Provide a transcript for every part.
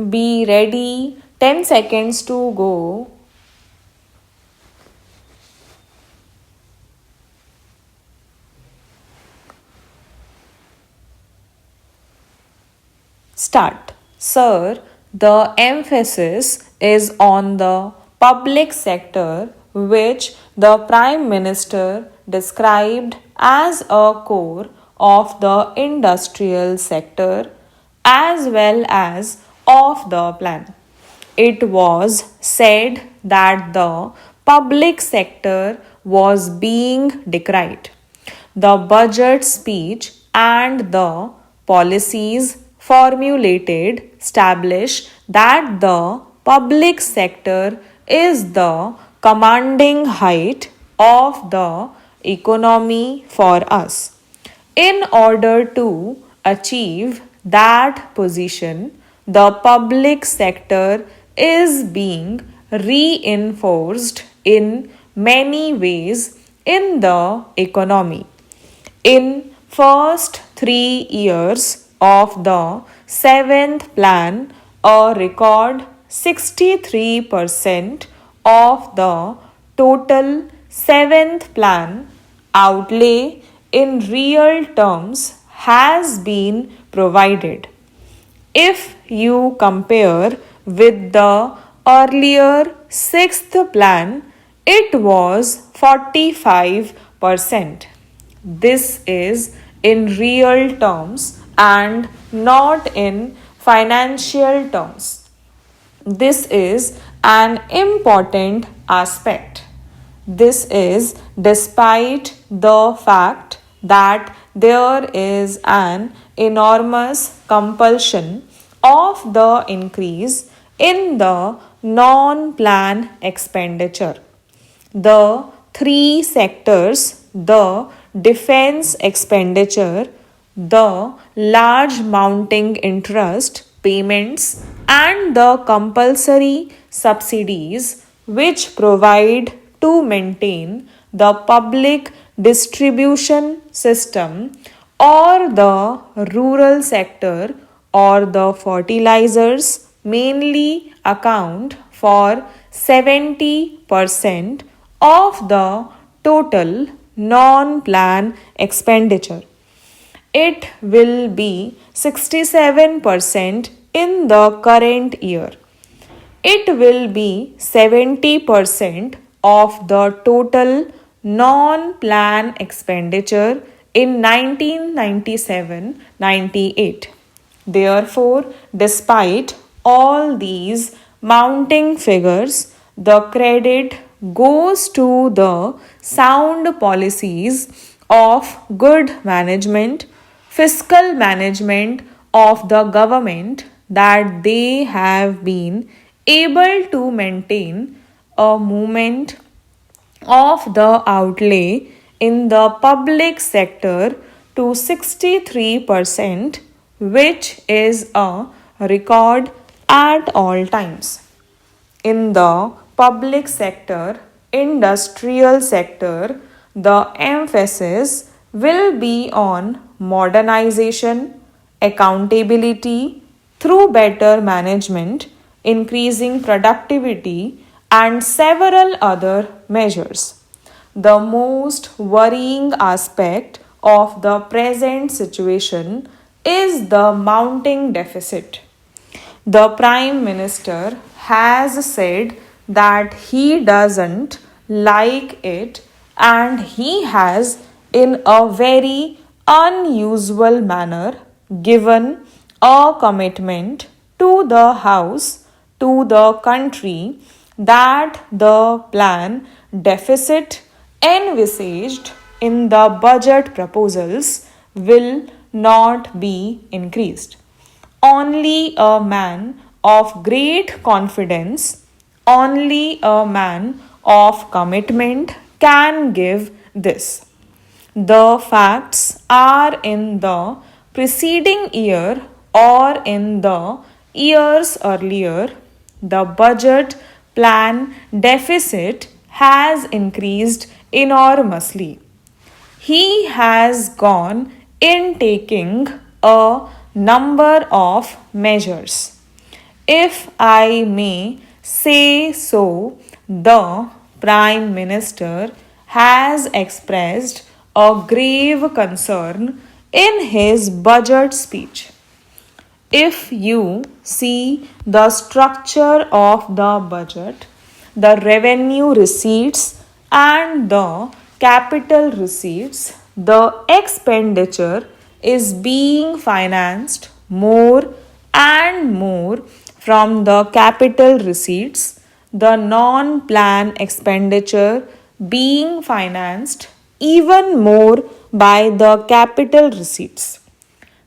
Be ready. 10 seconds to go. Start. Sir, the emphasis is on the public sector, which the Prime Minister described as a core of the industrial sector as well as of the plan. It was said that the public sector was being decried. The budget speech and the policies formulated establish that the public sector is the commanding height of the economy for us. In order to achieve that position, the public sector is being reinforced in many ways in the economy. In first 3 years of the 7th plan, a record 63% of the total 7th plan outlay in real terms has been provided. If you compare with the earlier 6th plan, it was 45%. This is in real terms and not in financial terms. This is an important aspect. This is despite the fact that there is an enormous compulsion of the increase in the non plan expenditure. The three sectors, the defense expenditure, the large mounting interest payments, and the compulsory subsidies which provide to maintain the public distribution system or the rural sector or the fertilizers mainly account for 70% of the total non-plan expenditure. It will be 67% in the current year. It will be 70% of the total non-plan expenditure in 1997-98. Therefore, despite all these mounting figures, the credit goes to the sound policies of good management, fiscal management of the government that they have been able to maintain a movement of the outlay in the public sector to 63%, which is a record at all times. In the public sector, industrial sector, the emphasis will be on modernization, accountability through better management, increasing productivity, and several other measures. The most worrying aspect of the present situation is the mounting deficit. The Prime Minister has said that he doesn't like it and he has, in a very unusual manner, given a commitment to the House, to the country, that the plan deficit envisaged in the budget proposals will not be increased. Only a man of great confidence, only a man of commitment can give this. The facts are in the preceding year or in the years earlier, the budget plan deficit has increased enormously. He has gone in taking a number of measures. If I may say so, the Prime Minister has expressed a grave concern in his budget speech. If you see the structure of the budget, the revenue receipts and the capital receipts, the expenditure is being financed more and more from the capital receipts, the non plan expenditure being financed even more by the capital receipts.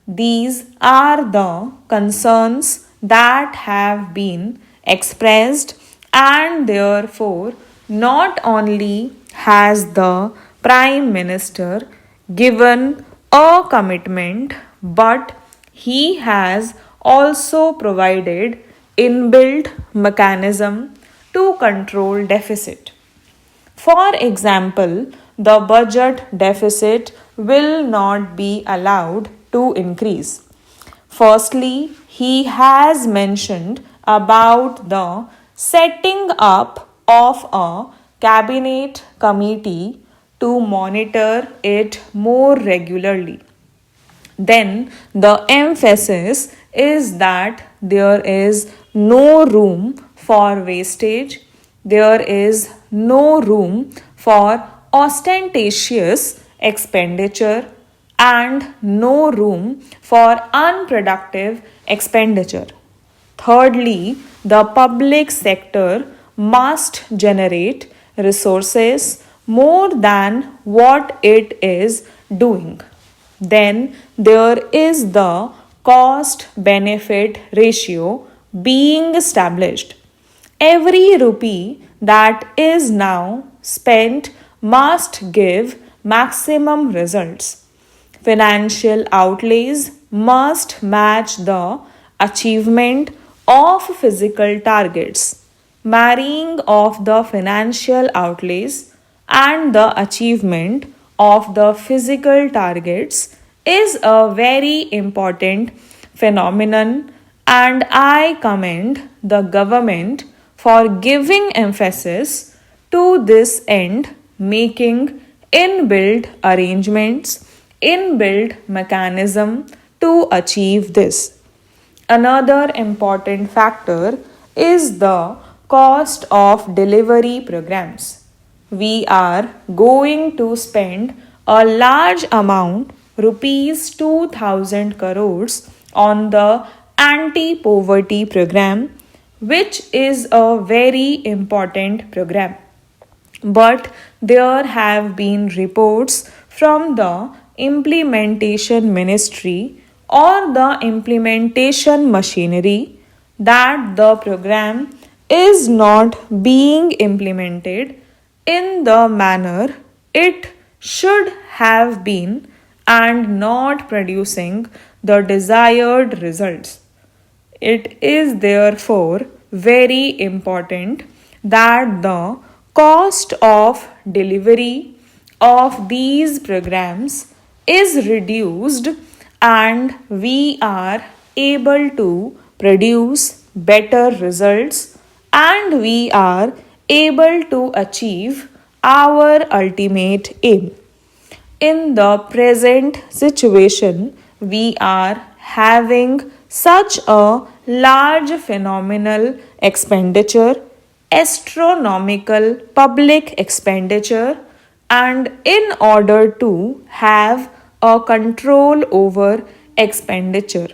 These are the concerns that have been expressed, and therefore, not only has the Prime Minister given a commitment, but he has also provided inbuilt mechanism to control deficit. For example, the budget deficit will not be allowed to increase. Firstly, he has mentioned about the setting up of a cabinet committee to monitor it more regularly. Then the emphasis is that there is no room for wastage, there is no room for ostentatious expenditure, and no room for unproductive expenditure. Thirdly, the public sector must generate resources more than what it is doing. Then there is the cost benefit ratio being established. Every rupee that is now spent must give maximum results. Financial outlays must match the achievement of physical targets. Marrying of the financial outlays and the achievement of the physical targets is a very important phenomenon, and I commend the government for giving emphasis to this end, making inbuilt arrangements, inbuilt mechanism to achieve this. Another important factor is the cost of delivery programs. We are going to spend a large amount, rupees 2000 crores, on the anti poverty program, which is a very important program. But there have been reports from the implementation ministry or the implementation machinery that the program is not being implemented in the manner it should have been and not producing the desired results. It is therefore very important that the cost of delivery of these programs is reduced and we are able to produce better results and we are able to achieve our ultimate aim. In the present situation, we are having such a large phenomenal expenditure, astronomical public expenditure, and in order to have a control over expenditure,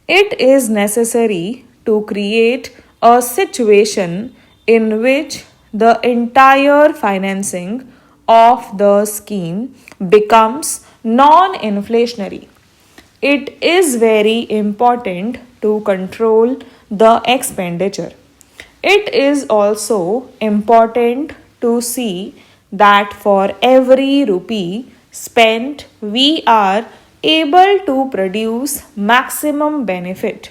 it is necessary to create a situation in which the entire financing of the scheme becomes non inflationary. It is very important to control the expenditure. It is also important to see that for every rupee spent, we are able to produce maximum benefit.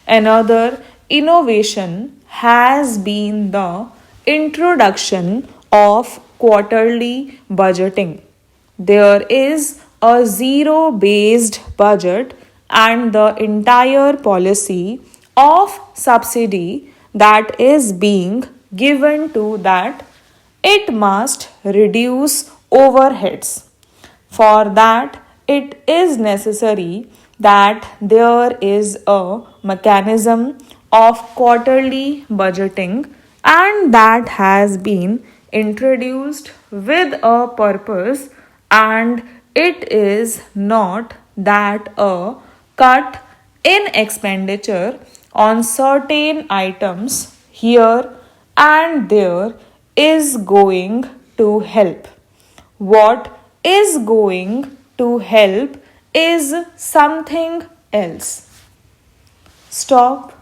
Another innovation has been the introduction of quarterly budgeting. There is a zero based budget, and the entire policy of subsidy that is being given to that, it must reduce overheads. For that, it is necessary that there is a mechanism of quarterly budgeting, and that has been introduced with a purpose, and it is not that a cut in expenditure on certain items here and there is going to help. What is going to help is something else. Stop